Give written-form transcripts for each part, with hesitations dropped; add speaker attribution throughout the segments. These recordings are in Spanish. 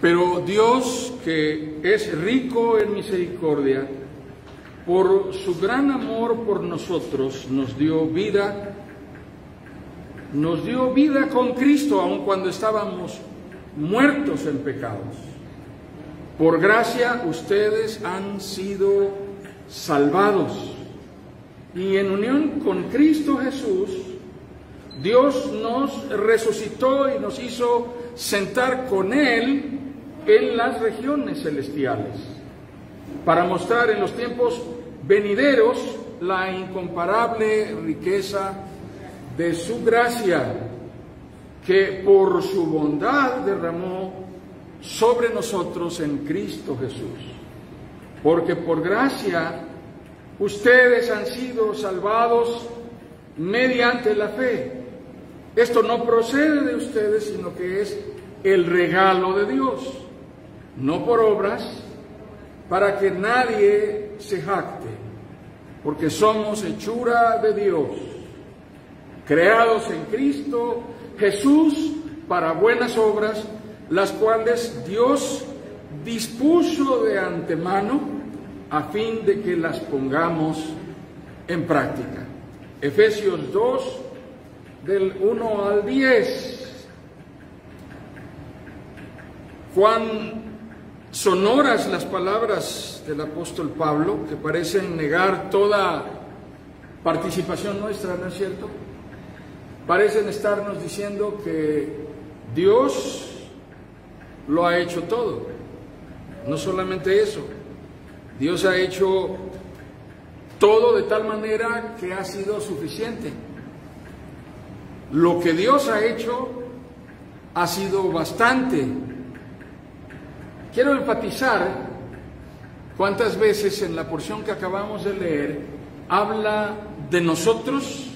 Speaker 1: Pero Dios, que es rico en misericordia, por su gran amor por nosotros, nos dio vida con Cristo, aun cuando estábamos muertos en pecados. Por gracia ustedes han sido salvados. Y en unión con Cristo Jesús, Dios nos resucitó y nos hizo sentar con Él en las regiones celestiales, para mostrar en los tiempos venideros la incomparable riqueza de su gracia, que por su bondad derramó sobre nosotros en Cristo Jesús. Porque por gracia ustedes han sido salvados mediante la fe. Esto no procede de ustedes, sino que es el regalo de Dios, no por obras, para que nadie se jacte, porque somos hechura de Dios, creados en Cristo Jesús para buenas obras, las cuales Dios dispuso de antemano a fin de que las pongamos en práctica. Efesios 2, del 1 al 10. Cuán sonoras las palabras del apóstol Pablo, que parecen negar toda participación nuestra, ¿no es cierto? Parecen estarnos diciendo que Dios lo ha hecho todo. No solamente eso, Dios ha hecho todo de tal manera que ha sido suficiente. Lo que Dios ha hecho ha sido bastante. Quiero enfatizar cuántas veces en la porción que acabamos de leer habla de nosotros,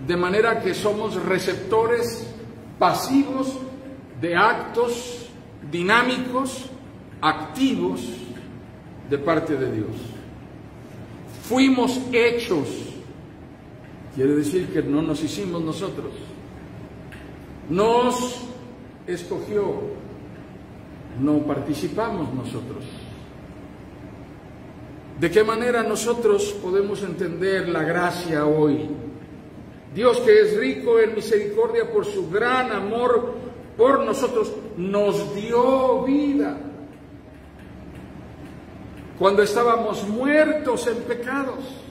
Speaker 1: de manera que somos receptores pasivos de actos dinámicos, activos de parte de Dios. Fuimos hechos, quiere decir que no nos hicimos nosotros, nos escogió, no participamos nosotros. ¿De qué manera nosotros podemos entender la gracia hoy? Dios, que es rico en misericordia por su gran amor por nosotros, nos dio vida cuando estábamos muertos en pecados.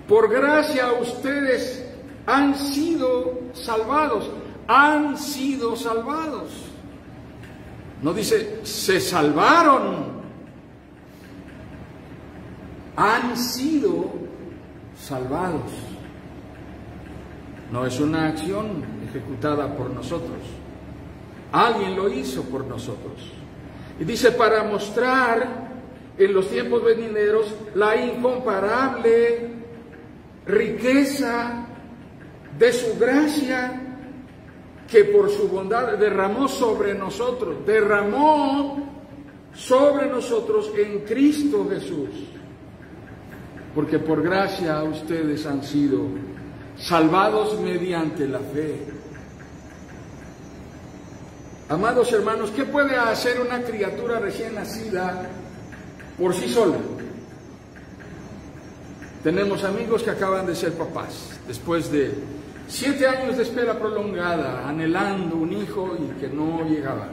Speaker 1: Por gracia ustedes han sido salvados, han sido salvados. No dice se salvaron, han sido salvados. No es una acción ejecutada por nosotros, alguien lo hizo por nosotros. Y dice, para mostrar en los tiempos venideros la incomparable riqueza de su gracia, que por su bondad derramó sobre nosotros en Cristo Jesús. Porque por gracia ustedes han sido salvados mediante la fe. Amados hermanos, ¿qué puede hacer una criatura recién nacida por sí sola? Tenemos amigos que acaban de ser papás, después de 7 años de espera prolongada, anhelando un hijo y que no llegaba.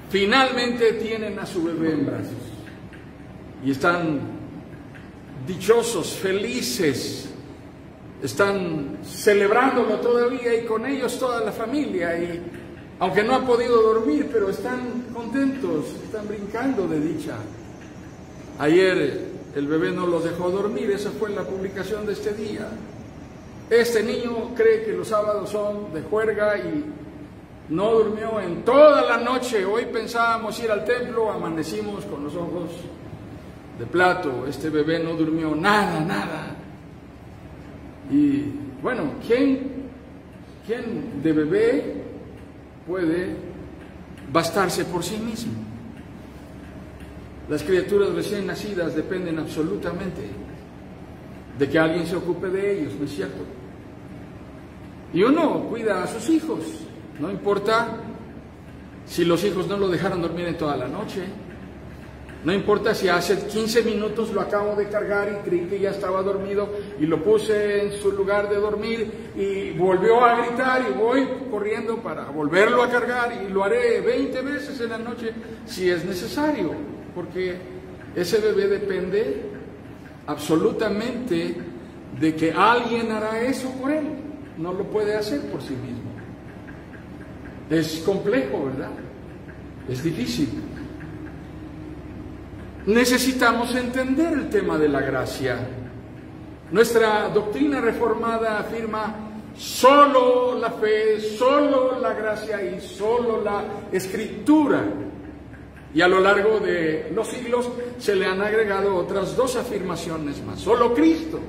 Speaker 1: Finalmente tienen a su bebé en brazos y están dichosos, felices, están celebrándolo todavía y con ellos toda la familia, y aunque no han podido dormir, pero están contentos, están brincando de dicha. Ayer el bebé no los dejó dormir, esa fue la publicación de este día. Este niño cree que los sábados son de juerga y no durmió en toda la noche. Hoy pensábamos ir al templo, amanecimos con los ojos de plato. Este bebé no durmió nada. Y bueno, ¿quién de bebé puede bastarse por sí mismo? Las criaturas recién nacidas dependen absolutamente de que alguien se ocupe de ellos, ¿no es cierto? Y uno cuida a sus hijos, no importa si los hijos no lo dejaron dormir en toda la noche. No importa si hace 15 minutos lo acabo de cargar y creí que ya estaba dormido y lo puse en su lugar de dormir y volvió a gritar y voy corriendo para volverlo a cargar y lo haré 20 veces en la noche si es necesario, porque ese bebé depende absolutamente de que alguien hará eso por él, no lo puede hacer por sí mismo. Es complejo, ¿verdad? Es difícil. Necesitamos entender el tema de la gracia. Nuestra doctrina reformada afirma solo la fe, solo la gracia y solo la Escritura. Y a lo largo de los siglos se le han agregado otras dos afirmaciones más. Solo Cristo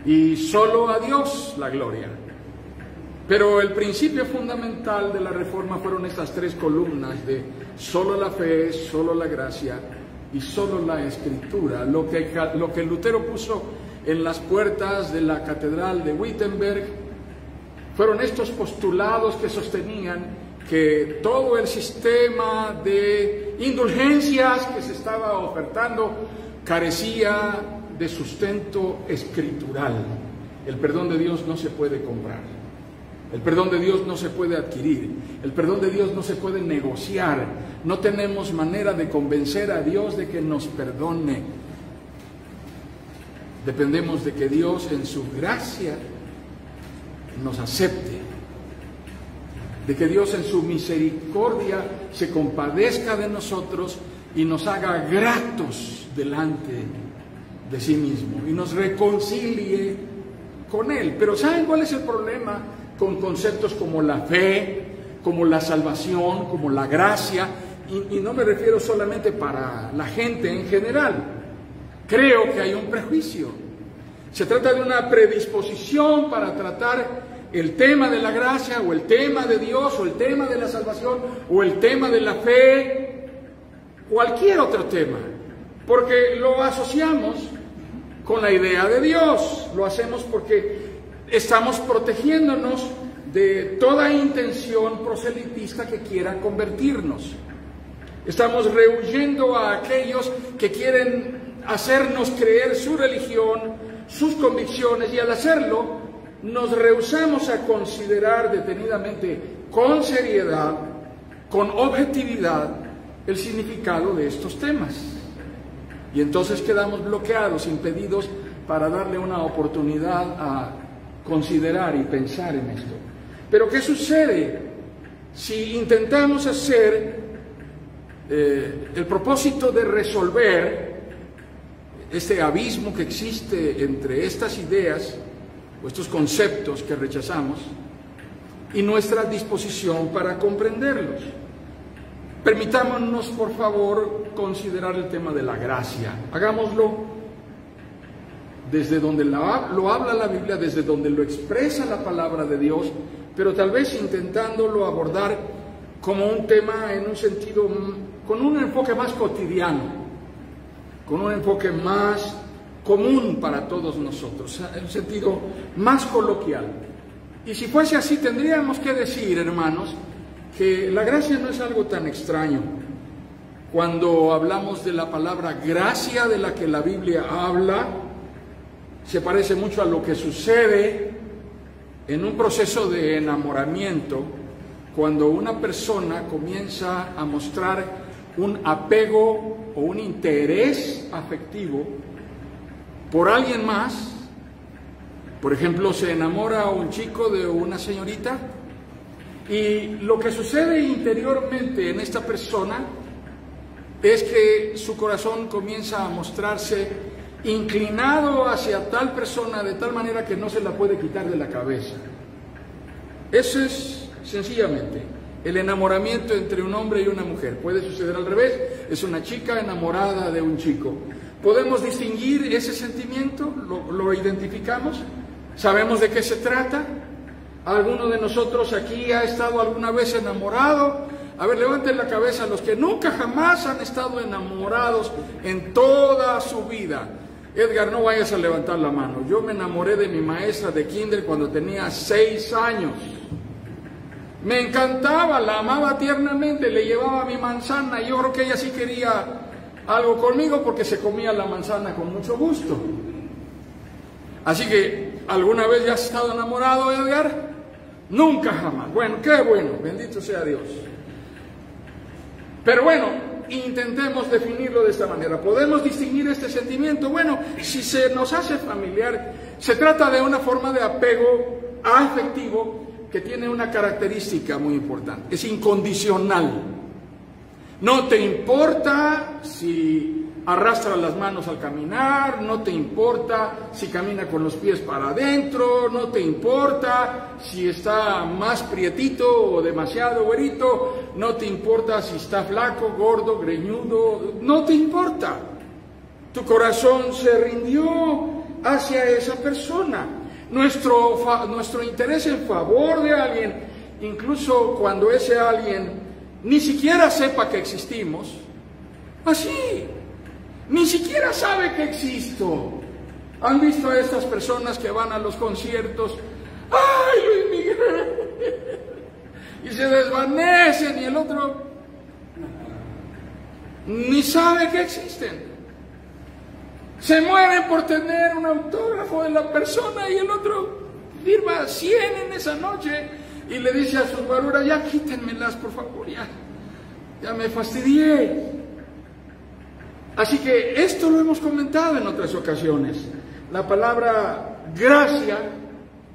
Speaker 1: y solo a Dios la gloria. Pero el principio fundamental de la Reforma fueron estas tres columnas de solo la fe, solo la gracia y solo la Escritura. Lo que Lutero puso en las puertas de la Catedral de Wittenberg fueron estos postulados que sostenían que todo el sistema de indulgencias que se estaba ofertando carecía de sustento escritural. El perdón de Dios no se puede comprar. El perdón de Dios no se puede adquirir, el perdón de Dios no se puede negociar, no tenemos manera de convencer a Dios de que nos perdone. Dependemos de que Dios en su gracia nos acepte, de que Dios en su misericordia se compadezca de nosotros y nos haga gratos delante de sí mismo y nos reconcilie con Él. Pero ¿saben cuál es el problema con conceptos como la fe, como la salvación, como la gracia? Y no me refiero solamente para la gente en general. Creo que hay un prejuicio. Se trata de una predisposición para tratar el tema de la gracia, o el tema de Dios, o el tema de la salvación, o el tema de la fe, cualquier otro tema, porque lo asociamos con la idea de Dios. Lo hacemos porque estamos protegiéndonos de toda intención proselitista que quiera convertirnos. Estamos rehuyendo a aquellos que quieren hacernos creer su religión, sus convicciones, y al hacerlo nos rehusamos a considerar detenidamente, con seriedad, con objetividad, el significado de estos temas. Y entonces quedamos bloqueados, impedidos para darle una oportunidad a considerar y pensar en esto. Pero ¿qué sucede si intentamos hacer el propósito de resolver este abismo que existe entre estas ideas o estos conceptos que rechazamos y nuestra disposición para comprenderlos? Permitámonos, por favor, considerar el tema de la gracia. Hagámoslo desde donde lo habla la Biblia, desde donde lo expresa la palabra de Dios, pero tal vez intentándolo abordar como un tema en un sentido, con un enfoque más cotidiano, con un enfoque más común para todos nosotros, en un sentido más coloquial. Y si fuese así, tendríamos que decir, hermanos, que la gracia no es algo tan extraño. Cuando hablamos de la palabra gracia de la que la Biblia habla, se parece mucho a lo que sucede en un proceso de enamoramiento, cuando una persona comienza a mostrar un apego o un interés afectivo por alguien más. Por ejemplo, se enamora un chico de una señorita, y lo que sucede interiormente en esta persona es que su corazón comienza a mostrarse inclinado hacia tal persona de tal manera que no se la puede quitar de la cabeza. Eso es sencillamente el enamoramiento entre un hombre y una mujer. Puede suceder al revés, es una chica enamorada de un chico. ¿Podemos distinguir ese sentimiento? ¿Lo identificamos? ¿Sabemos de qué se trata? ¿Alguno de nosotros aquí ha estado alguna vez enamorado? A ver, levanten la cabeza los que nunca jamás han estado enamorados en toda su vida. Edgar, no vayas a levantar la mano. Yo me enamoré de mi maestra de kinder cuando tenía 6 años. Me encantaba, la amaba tiernamente, le llevaba mi manzana. Yo creo que ella sí quería algo conmigo porque se comía la manzana con mucho gusto. Así que, ¿alguna vez ya has estado enamorado, Edgar? Nunca jamás. Bueno, qué bueno, bendito sea Dios. Pero bueno, intentemos definirlo de esta manera. ¿Podemos distinguir este sentimiento? Bueno, si se nos hace familiar, se trata de una forma de apego afectivo que tiene una característica muy importante. Es incondicional. No te importa si arrastra las manos al caminar, no te importa si camina con los pies para adentro, no te importa si está más prietito o demasiado güerito, no te importa si está flaco, gordo, greñudo, no te importa. Tu corazón se rindió hacia esa persona. Nuestro interés en favor de alguien, incluso cuando ese alguien ni siquiera sepa que existimos, así, ni siquiera sabe que existo. ¿Han visto a estas personas que van a los conciertos? ¡Ay, Luis Miguel! Y se desvanecen y el otro ni sabe que existen. Se mueren por tener un autógrafo de la persona y el otro firma 100 en esa noche y le dice a sus guaruras: ya quítenmelas, por favor, ya me fastidié. Así que esto lo hemos comentado en otras ocasiones. La palabra gracia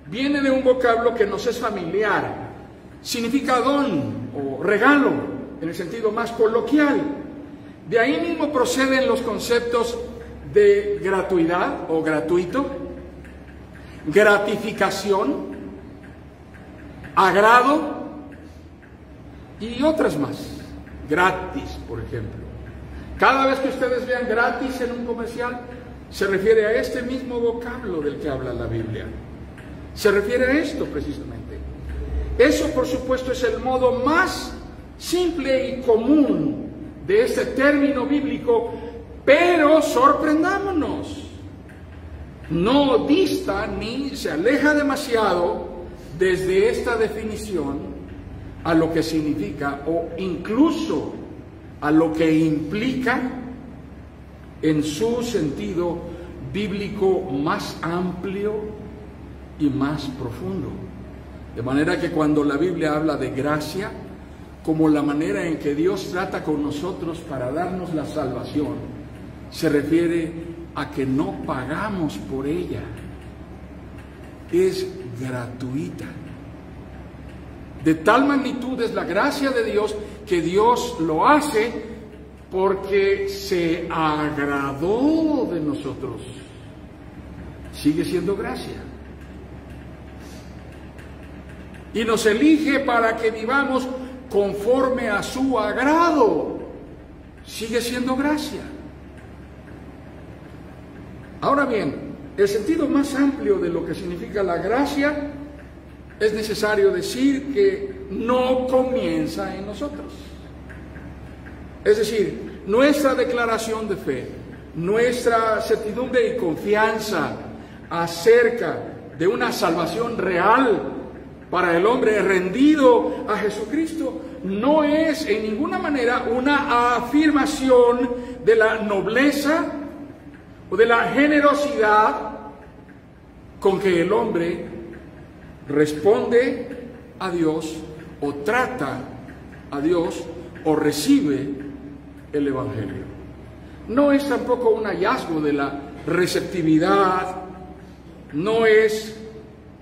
Speaker 1: viene de un vocablo que nos es familiar. Significa don o regalo, en el sentido más coloquial. De ahí mismo proceden los conceptos de gratuidad o gratuito, gratificación, agrado y otras más. Gratis, por ejemplo. Cada vez que ustedes vean gratis en un comercial, se refiere a este mismo vocablo del que habla la Biblia. Se refiere a esto precisamente. Eso, por supuesto, es el modo más simple y común de este término bíblico, pero sorprendámonos, no dista ni se aleja demasiado desde esta definición a lo que significa o incluso a lo que implica en su sentido bíblico más amplio y más profundo. De manera que cuando la Biblia habla de gracia, como la manera en que Dios trata con nosotros para darnos la salvación, se refiere a que no pagamos por ella, es gratuita. De tal magnitud es la gracia de Dios que Dios lo hace porque se agradó de nosotros. Sigue siendo gracia. Y nos elige para que vivamos conforme a su agrado. Sigue siendo gracia. Ahora bien, el sentido más amplio de lo que significa la gracia, es necesario decir que no comienza en nosotros. Es decir, nuestra declaración de fe, nuestra certidumbre y confianza acerca de una salvación real para el hombre rendido a Jesucristo, no es en ninguna manera una afirmación de la nobleza o de la generosidad con que el hombre responde a Dios o trata a Dios o recibe el Evangelio. No es tampoco un hallazgo de la receptividad, no es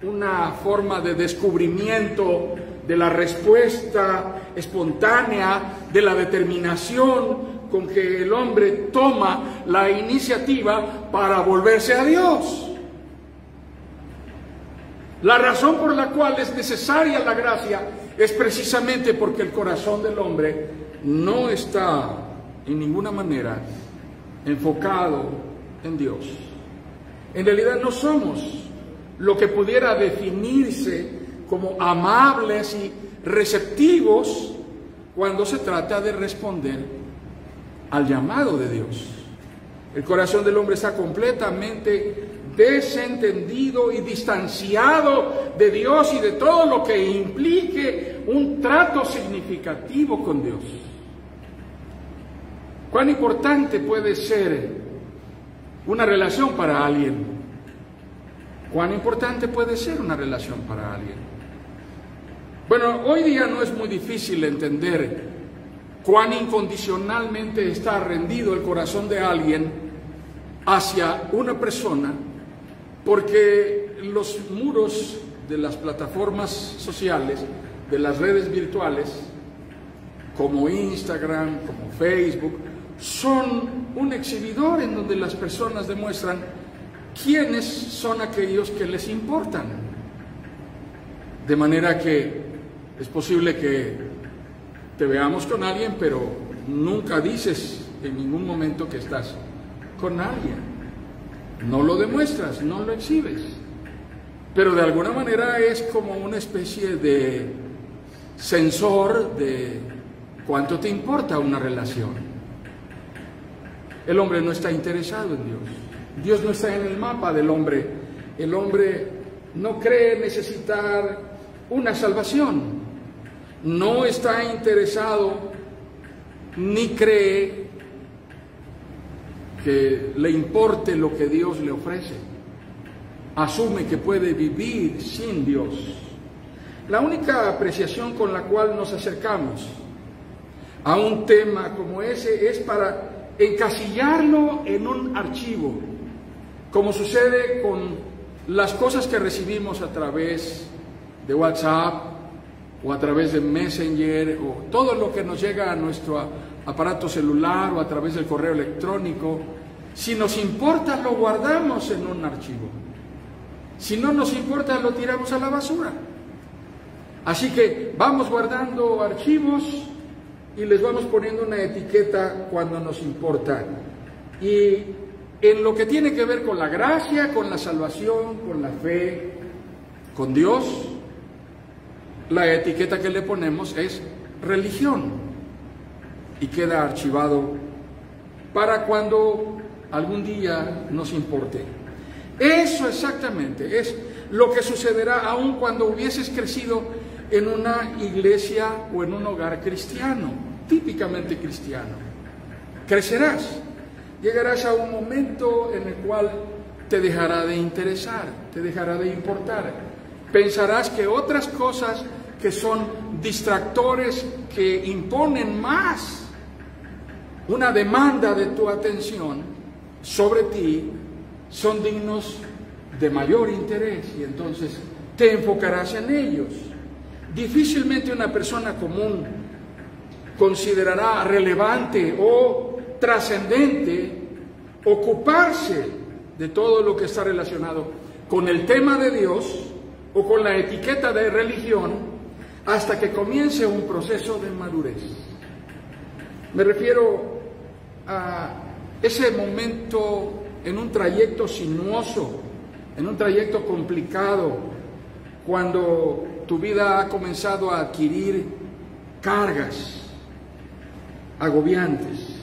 Speaker 1: una forma de descubrimiento de la respuesta espontánea, de la determinación con que el hombre toma la iniciativa para volverse a Dios. La razón por la cual es necesaria la gracia es precisamente porque el corazón del hombre no está en ninguna manera enfocado en Dios. En realidad no somos lo que pudiera definirse como amables y receptivos cuando se trata de responder al llamado de Dios. El corazón del hombre está completamente desentendido y distanciado de Dios y de todo lo que implique un trato significativo con Dios. ¿Cuán importante puede ser una relación para alguien? ¿Cuán importante puede ser una relación para alguien? Bueno, hoy día no es muy difícil entender cuán incondicionalmente está rendido el corazón de alguien hacia una persona, porque los muros de las plataformas sociales, de las redes virtuales, como Instagram, como Facebook, son un exhibidor en donde las personas demuestran quiénes son aquellos que les importan. De manera que es posible que te veamos con alguien, pero nunca dices en ningún momento que estás con alguien. No lo demuestras, no lo exhibes. Pero de alguna manera es como una especie de sensor de cuánto te importa una relación. El hombre no está interesado en Dios. Dios no está en el mapa del hombre. El hombre no cree necesitar una salvación. No está interesado ni cree que le importe lo que Dios le ofrece. Asume que puede vivir sin Dios. La única apreciación con la cual nos acercamos a un tema como ese es para encasillarlo en un archivo, como sucede con las cosas que recibimos a través de WhatsApp o a través de Messenger o todo lo que nos llega a nuestro aparato celular o a través del correo electrónico. Si nos importa, lo guardamos en un archivo. Si no nos importa, lo tiramos a la basura. Así que vamos guardando archivos y les vamos poniendo una etiqueta cuando nos importa. Y en lo que tiene que ver con la gracia, con la salvación, con la fe, con Dios, la etiqueta que le ponemos es religión y queda archivado para cuando algún día nos importe. Eso exactamente es lo que sucederá aun cuando hubieses crecido en una iglesia o en un hogar cristiano, típicamente cristiano. Crecerás, llegarás a un momento en el cual te dejará de interesar, te dejará de importar. Pensarás que otras cosas que son distractores, que imponen más una demanda de tu atención sobre ti, son dignos de mayor interés y entonces te enfocarás en ellos. Difícilmente una persona común considerará relevante o trascendente ocuparse de todo lo que está relacionado con el tema de Dios o con la etiqueta de religión hasta que comience un proceso de madurez. Me refiero a ese momento en un trayecto sinuoso, en un trayecto complicado, cuando tu vida ha comenzado a adquirir cargas agobiantes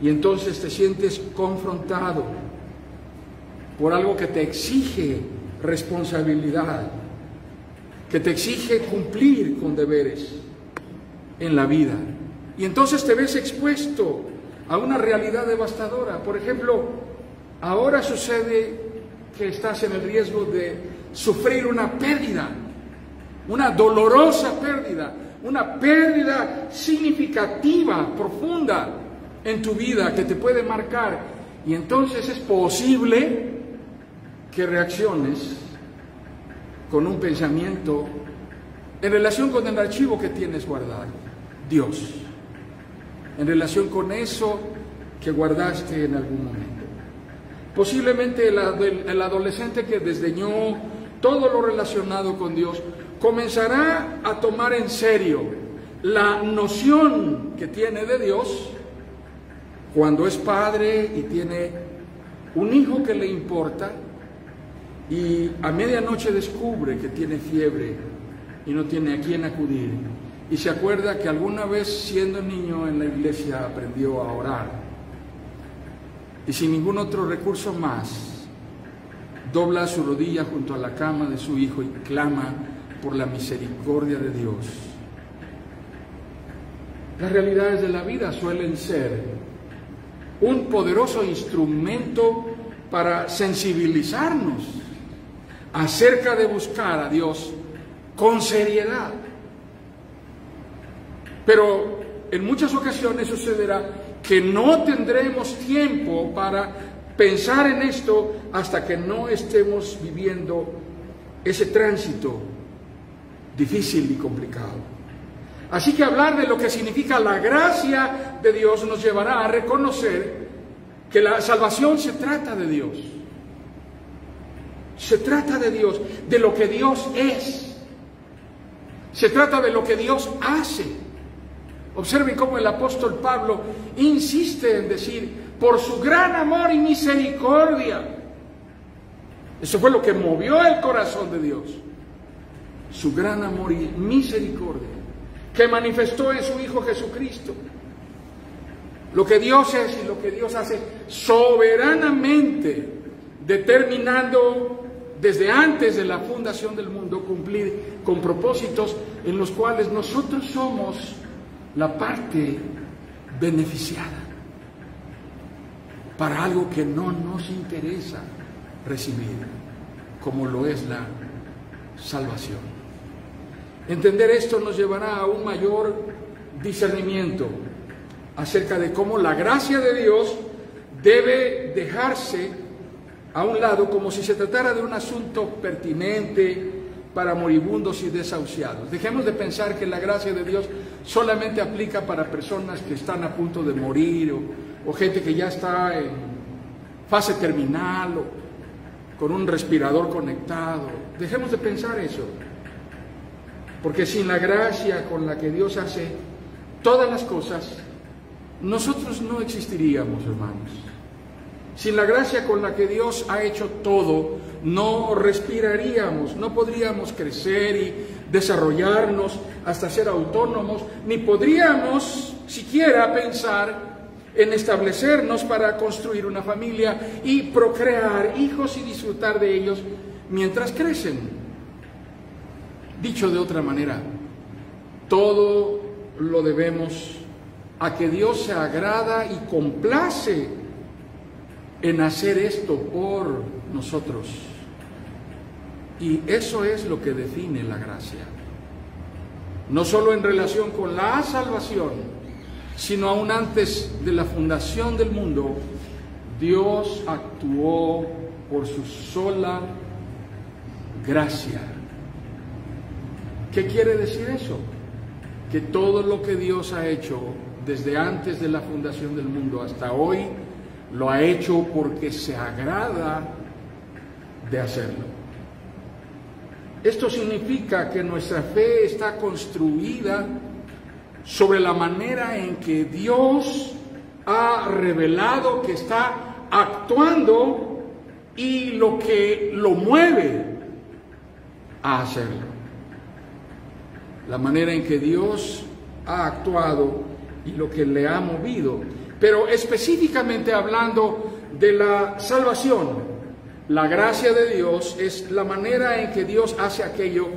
Speaker 1: y entonces te sientes confrontado por algo que te exige responsabilidad, que te exige cumplir con deberes en la vida. Y entonces te ves expuesto a una realidad devastadora. Por ejemplo, ahora sucede que estás en el riesgo de sufrir una pérdida, una dolorosa pérdida, una pérdida significativa, profunda en tu vida que te puede marcar. Y entonces es posible que reacciones con un pensamiento en relación con el archivo que tienes guardado, Dios, en relación con eso que guardaste en algún momento. Posiblemente el adolescente que desdeñó todo lo relacionado con Dios comenzará a tomar en serio la noción que tiene de Dios cuando es padre y tiene un hijo que le importa y a medianoche descubre que tiene fiebre y no tiene a quién acudir y se acuerda que alguna vez siendo niño en la iglesia aprendió a orar y sin ningún otro recurso más dobla su rodilla junto a la cama de su hijo y clama por la misericordia de Dios. Las realidades de la vida suelen ser un poderoso instrumento para sensibilizarnos acerca de buscar a Dios con seriedad. Pero en muchas ocasiones sucederá que no tendremos tiempo para pensar en esto hasta que no estemos viviendo ese tránsito difícil y complicado. Así que hablar de lo que significa la gracia de Dios nos llevará a reconocer que la salvación se trata de Dios. Se trata de Dios, de lo que Dios es. Se trata de lo que Dios hace. Observen cómo el apóstol Pablo insiste en decir, por su gran amor y misericordia. Eso fue lo que movió el corazón de Dios. Su gran amor y misericordia, que manifestó en su Hijo Jesucristo. Lo que Dios es y lo que Dios hace soberanamente, determinando desde antes de la fundación del mundo cumplir con propósitos en los cuales nosotros somos la parte beneficiada para algo que no nos interesa recibir, como lo es la salvación. Entender esto nos llevará a un mayor discernimiento acerca de cómo la gracia de Dios debe dejarse a un lado como si se tratara de un asunto pertinente para moribundos y desahuciados. Dejemos de pensar que la gracia de Dios solamente aplica para personas que están a punto de morir o gente que ya está en fase terminal o con un respirador conectado. Dejemos de pensar eso. Porque sin la gracia con la que Dios hace todas las cosas, nosotros no existiríamos, hermanos. Sin la gracia con la que Dios ha hecho todo, no respiraríamos, no podríamos crecer y desarrollarnos hasta ser autónomos, ni podríamos siquiera pensar en establecernos para construir una familia y procrear hijos y disfrutar de ellos mientras crecen. Dicho de otra manera, todo lo debemos a que Dios se agrada y complace en hacer esto por nosotros. Y eso es lo que define la gracia. No solo en relación con la salvación, sino aún antes de la fundación del mundo, Dios actuó por su sola gracia. ¿Qué quiere decir eso? Que todo lo que Dios ha hecho desde antes de la fundación del mundo hasta hoy, lo ha hecho porque se agrada de hacerlo. Esto significa que nuestra fe está construida sobre la manera en que Dios ha revelado que está actuando y lo que lo mueve a hacerlo. La manera en que Dios ha actuado y lo que le ha movido. Pero específicamente hablando de la salvación, la gracia de Dios es la manera en que Dios hace aquello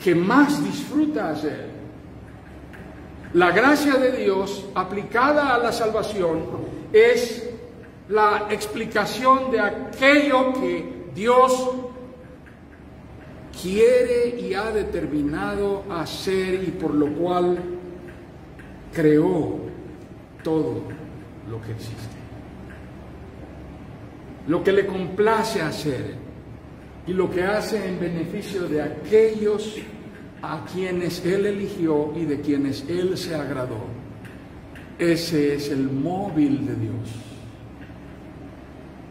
Speaker 1: que más disfruta hacer. La gracia de Dios aplicada a la salvación es la explicación de aquello que Dios quiere y ha determinado hacer y por lo cual creó todo lo que existe. Lo que le complace hacer y lo que hace en beneficio de aquellos a quienes Él eligió y de quienes Él se agradó. Ese es el móvil de Dios.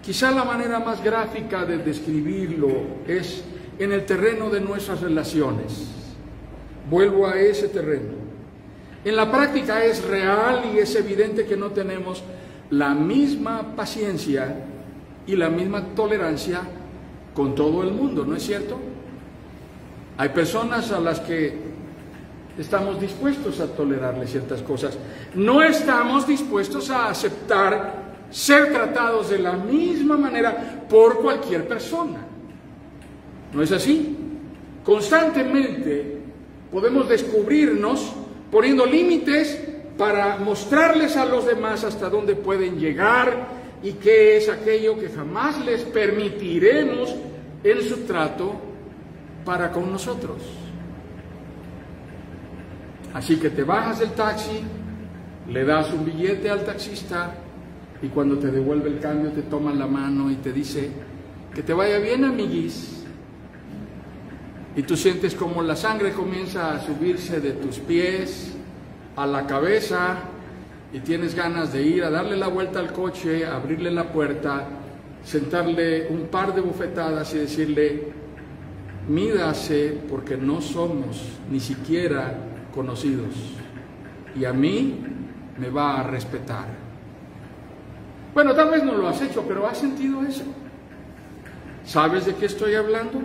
Speaker 1: Quizá la manera más gráfica de describirlo es en el terreno de nuestras relaciones. Vuelvo a ese terreno. En la práctica es real y es evidente que no tenemos la misma paciencia y la misma tolerancia con todo el mundo, ¿no es cierto? Hay personas a las que estamos dispuestos a tolerarle ciertas cosas. No estamos dispuestos a aceptar ser tratados de la misma manera por cualquier persona. ¿No es así? Constantemente podemos descubrirnos poniendo límites para mostrarles a los demás hasta dónde pueden llegar y qué es aquello que jamás les permitiremos en su trato para con nosotros. Así que te bajas del taxi, le das un billete al taxista y cuando te devuelve el cambio te toma la mano y te dice: que te vaya bien, amiguis. Y tú sientes como la sangre comienza a subirse de tus pies a la cabeza y tienes ganas de ir a darle la vuelta al coche, abrirle la puerta, sentarle un par de bofetadas y decirle: mídase, porque no somos ni siquiera conocidos y a mí me va a respetar. Bueno, tal vez no lo has hecho, pero ¿has sentido eso? ¿Sabes de qué estoy hablando?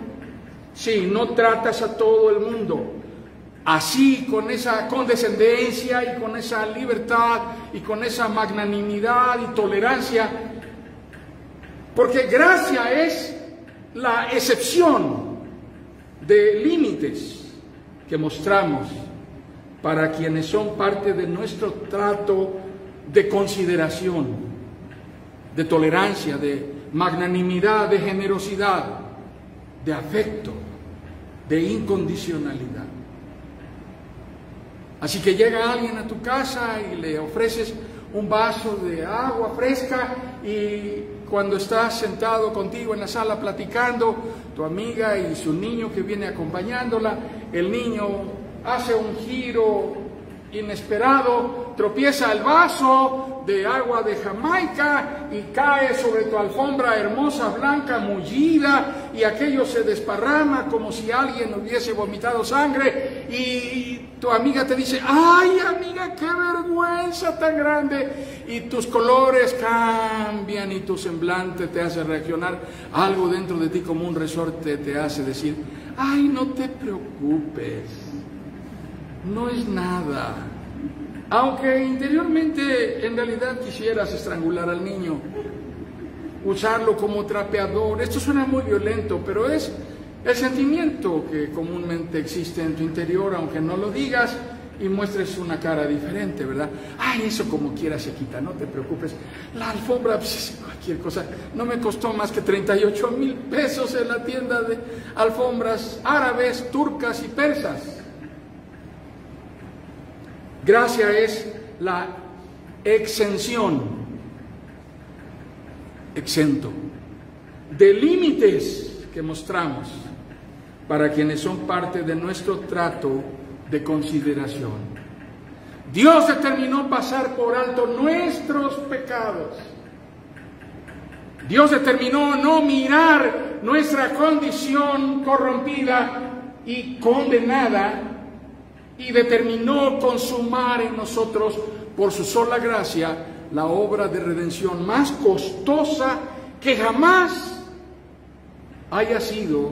Speaker 1: Sí, no tratas a todo el mundo así, con esa condescendencia y con esa libertad y con esa magnanimidad y tolerancia, porque gracia es la excepción de límites que mostramos para quienes son parte de nuestro trato de consideración, de tolerancia, de magnanimidad, de generosidad, de afecto, de incondicionalidad. Así que llega alguien a tu casa y le ofreces un vaso de agua fresca y cuando estás sentado contigo en la sala platicando, tu amiga y su niño que viene acompañándola, el niño hace un giro inesperado, tropieza el vaso de agua de Jamaica y cae sobre tu alfombra hermosa, blanca, mullida, y aquello se desparrama como si alguien hubiese vomitado sangre, y tu amiga te dice: ¡ay, amiga, qué vergüenza tan grande! Y tus colores cambian y tu semblante te hace reaccionar. Algo dentro de ti como un resorte te hace decir: ¡ay, no te preocupes! No es nada. Aunque interiormente en realidad quisieras estrangular al niño, usarlo como trapeador. Esto suena muy violento, pero es el sentimiento que comúnmente existe en tu interior, aunque no lo digas y muestres una cara diferente, ¿verdad? Ay, eso como quiera se quita, no te preocupes. La alfombra, pues, cualquier cosa. No me costó más que 38,000 pesos en la tienda de alfombras árabes, turcas y persas. Gracia es la exención, exento, de límites que mostramos para quienes son parte de nuestro trato de consideración. Dios determinó pasar por alto nuestros pecados. Dios determinó no mirar nuestra condición corrompida y condenada, y determinó consumar en nosotros, por su sola gracia, la obra de redención más costosa que jamás haya sido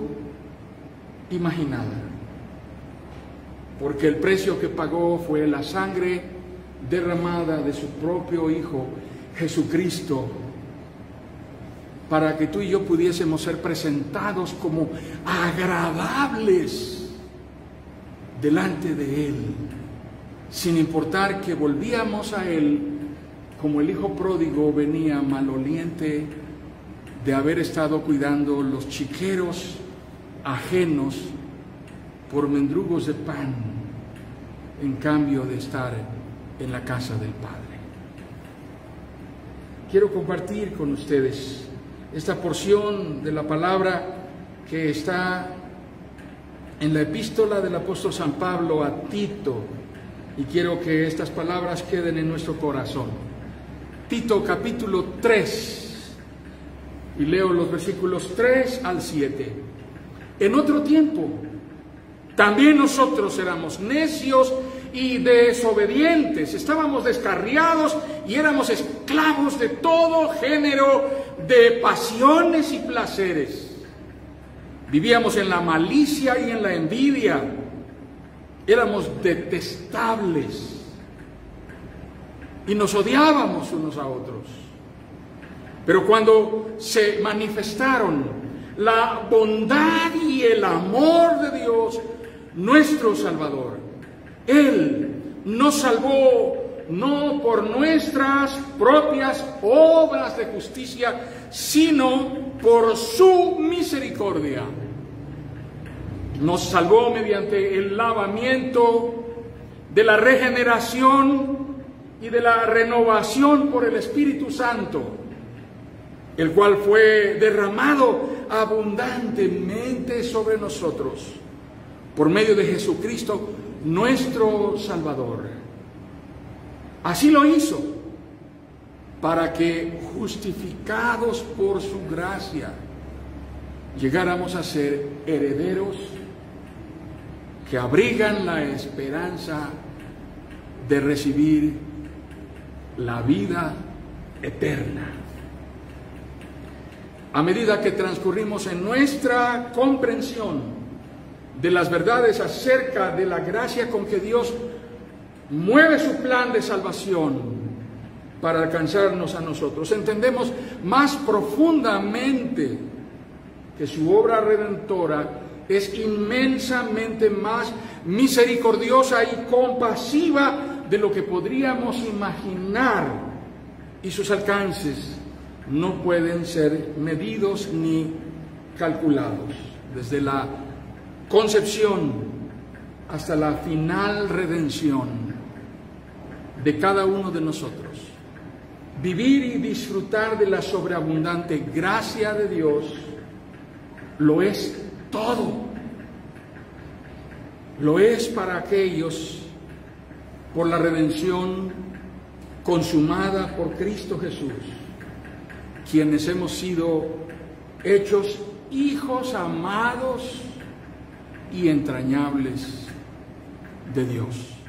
Speaker 1: imaginada. Porque el precio que pagó fue la sangre derramada de su propio Hijo, Jesucristo, para que tú y yo pudiésemos ser presentados como agradables delante de Él, sin importar que volvíamos a Él como el hijo pródigo venía maloliente de haber estado cuidando los chiqueros ajenos por mendrugos de pan, en cambio de estar en la casa del Padre. Quiero compartir con ustedes esta porción de la palabra que está en la epístola del apóstol San Pablo a Tito, y quiero que estas palabras queden en nuestro corazón. Tito capítulo 3, y leo los versículos 3 al 7. En otro tiempo, también nosotros éramos necios y desobedientes, estábamos descarriados y éramos esclavos de todo género de pasiones y placeres. Vivíamos en la malicia y en la envidia. Éramos detestables y nos odiábamos unos a otros. Pero cuando se manifestaron la bondad y el amor de Dios, nuestro Salvador, Él nos salvó no por nuestras propias obras de justicia, sino por su misericordia. Nos salvó mediante el lavamiento de la regeneración y de la renovación por el Espíritu Santo, el cual fue derramado abundantemente sobre nosotros por medio de Jesucristo, nuestro Salvador. Así lo hizo, para que, justificados por su gracia, llegáramos a ser herederos que abrigan la esperanza de recibir la vida eterna. A medida que transcurrimos en nuestra comprensión de las verdades acerca de la gracia con que Dios mueve su plan de salvación para alcanzarnos a nosotros, entendemos más profundamente que su obra redentora es inmensamente más misericordiosa y compasiva de lo que podríamos imaginar, y sus alcances no pueden ser medidos ni calculados, desde la concepción hasta la final redención de cada uno de nosotros. Vivir y disfrutar de la sobreabundante gracia de Dios lo es todo. Lo es para aquellos por la redención consumada por Cristo Jesús, quienes hemos sido hechos hijos amados y entrañables de Dios.